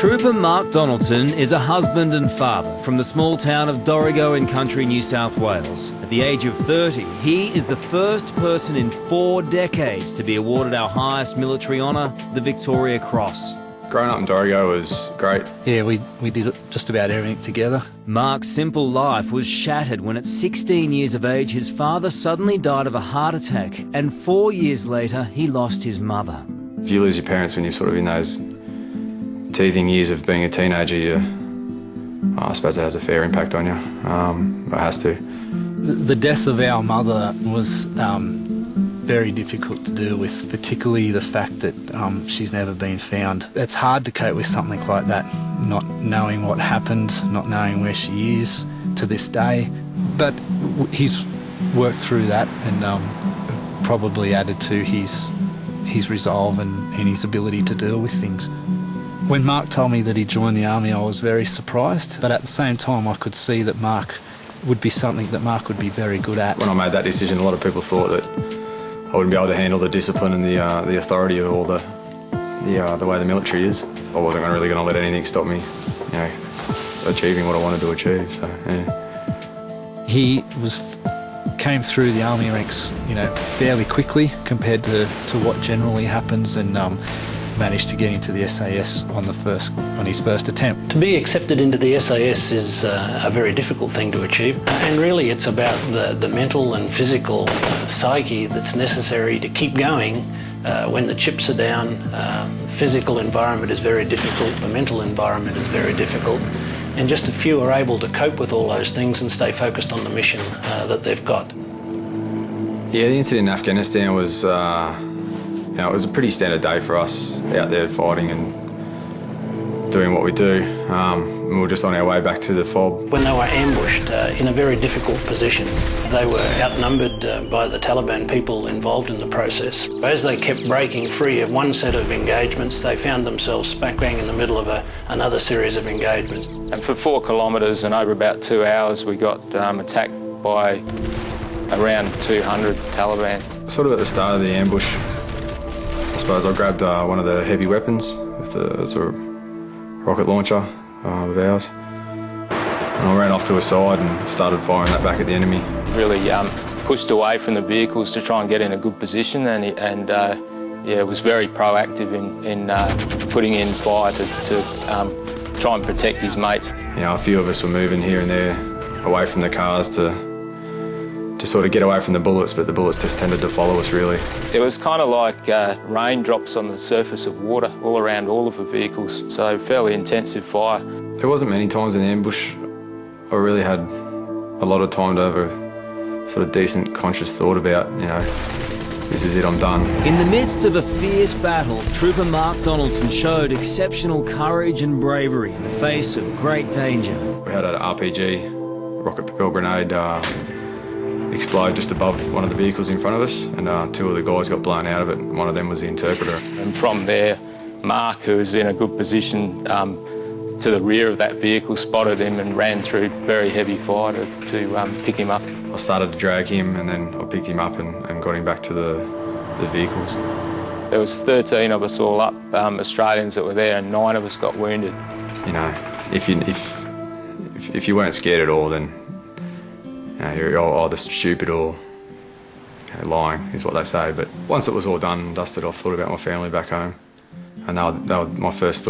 Trooper Mark Donaldson is a husband and father from the small town of Dorrigo in country New South Wales. At the age of 30, he is the first person in 4 decades to be awarded our highest military honour, the Victoria Cross. Growing up in Dorrigo was great. Yeah, we did just about everything together. Mark's simple life was shattered when at 16 years of age his father suddenly died of a heart attack, and 4 years later he lost his mother. If you lose your parents when you're sort of in those teething years of being a teenager, I suppose that has a fair impact on you. It has to. The death of our mother was very difficult to deal with, particularly the fact that she's never been found. It's hard to cope with something like that, not knowing what happened, not knowing where she is to this day. But he's worked through that and probably added to his resolve and his ability to deal with things. When Mark told me that he joined the army, I was very surprised, but at the same time I could see that Mark would be something that Mark would be very good at. When I made that decision, a lot of people thought that I wouldn't be able to handle the discipline and the authority of all the way the military is. I wasn't really going to let anything stop me, achieving what I wanted to achieve. So, yeah. He came through the army ranks, fairly quickly compared to what generally happens, and managed to get into the SAS on his first attempt. To be accepted into the SAS is a very difficult thing to achieve, and really it's about the mental and physical psyche that's necessary to keep going when the chips are down. The physical environment is very difficult, the mental environment is very difficult, and just a few are able to cope with all those things and stay focused on the mission that they've got. Yeah, the incident in Afghanistan was it was a pretty standard day for us out there fighting and doing what we do. We were just on our way back to the FOB. When they were ambushed in a very difficult position, they were outnumbered by the Taliban people involved in the process. As they kept breaking free of one set of engagements, they found themselves smack bang in the middle of another series of engagements. And for 4 kilometres and over about 2 hours, we got attacked by around 200 Taliban. Sort of at the start of the ambush, I suppose I grabbed one of the heavy weapons with it's a rocket launcher of ours, and I ran off to a side and started firing that back at the enemy. Really pushed away from the vehicles to try and get in a good position, and was very proactive in putting in fire to try and protect his mates. A few of us were moving here and there away from the cars to sort of get away from the bullets, but the bullets just tended to follow us, really. It was kind of like raindrops on the surface of water all around all of the vehicles, so fairly intensive fire. There wasn't many times in the ambush I really had a lot of time to have a sort of decent conscious thought about, this is it, I'm done. In the midst of a fierce battle, Trooper Mark Donaldson showed exceptional courage and bravery in the face of great danger. We had an RPG, rocket-propelled grenade, explode just above one of the vehicles in front of us, and 2 of the guys got blown out of it, and one of them was the interpreter. And from there, Mark, who was in a good position to the rear of that vehicle, spotted him and ran through very heavy fire to pick him up. I started to drag him, and then I picked him up and got him back to the vehicles. There was 13 of us all up, Australians that were there, and 9 of us got wounded. If you weren't scared at all, then you're either stupid or lying, is what they say. But once it was all done and dusted, I thought about my family back home, and they were my first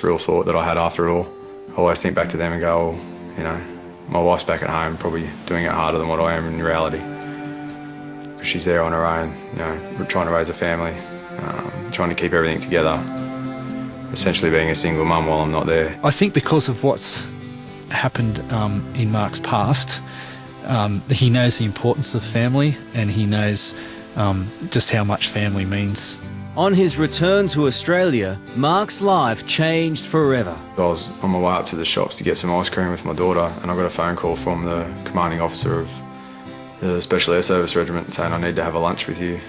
real thought that I had after it all. I always think back to them and go, my wife's back at home, probably doing it harder than what I am in reality, because she's there on her own, trying to raise a family, trying to keep everything together, essentially being a single mum while I'm not there. I think because of what's happened in Mark's past, he knows the importance of family, and he knows just how much family means. On his return to Australia, Mark's life changed forever. I was on my way up to the shops to get some ice cream with my daughter, and I got a phone call from the commanding officer of the Special Air Service Regiment saying I need to have a lunch with you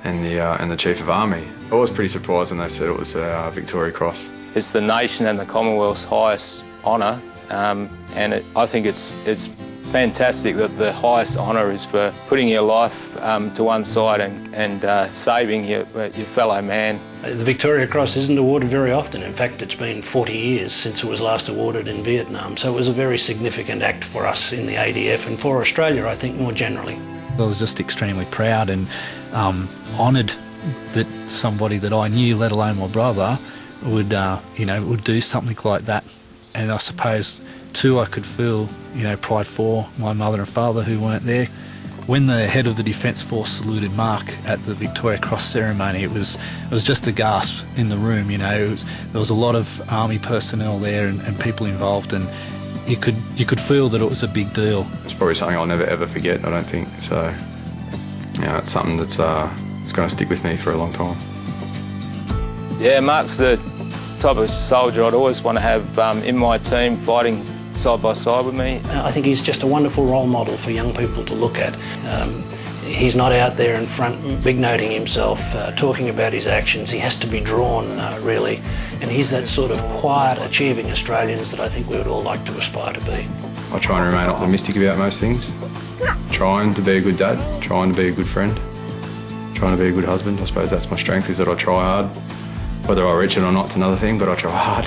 and the Chief of Army. I was pretty surprised when they said it was a Victoria Cross. It's the nation and the Commonwealth's highest honour, and I think it's fantastic that the highest honour is for putting your life to one side and saving your fellow man. The Victoria Cross isn't awarded very often. In fact, it's been 40 years since it was last awarded in Vietnam, so it was a very significant act for us in the ADF and for Australia, I think, more generally. I was just extremely proud and honoured that somebody that I knew, let alone my brother, would do something like that. And I suppose too, I could feel pride for my mother and father who weren't there. When the head of the Defence Force saluted Mark at the Victoria Cross ceremony, it was just a gasp in the room. There was a lot of army personnel there and people involved, and you could feel that it was a big deal. It's probably something I'll never ever forget, I don't think. So, it's something that's it's going to stick with me for a long time. Yeah, Mark's the type of soldier I'd always want to have in my team, fighting side by side with me. I think he's just a wonderful role model for young people to look at. He's not out there in front big noting himself, talking about his actions. He has to be drawn, really. And he's that sort of quiet, achieving Australians that I think we would all like to aspire to be. I try and remain optimistic about most things. Trying to be a good dad, trying to be a good friend, trying to be a good husband. I suppose that's my strength, is that I try hard. Whether I reach it or not's another thing, but I try hard.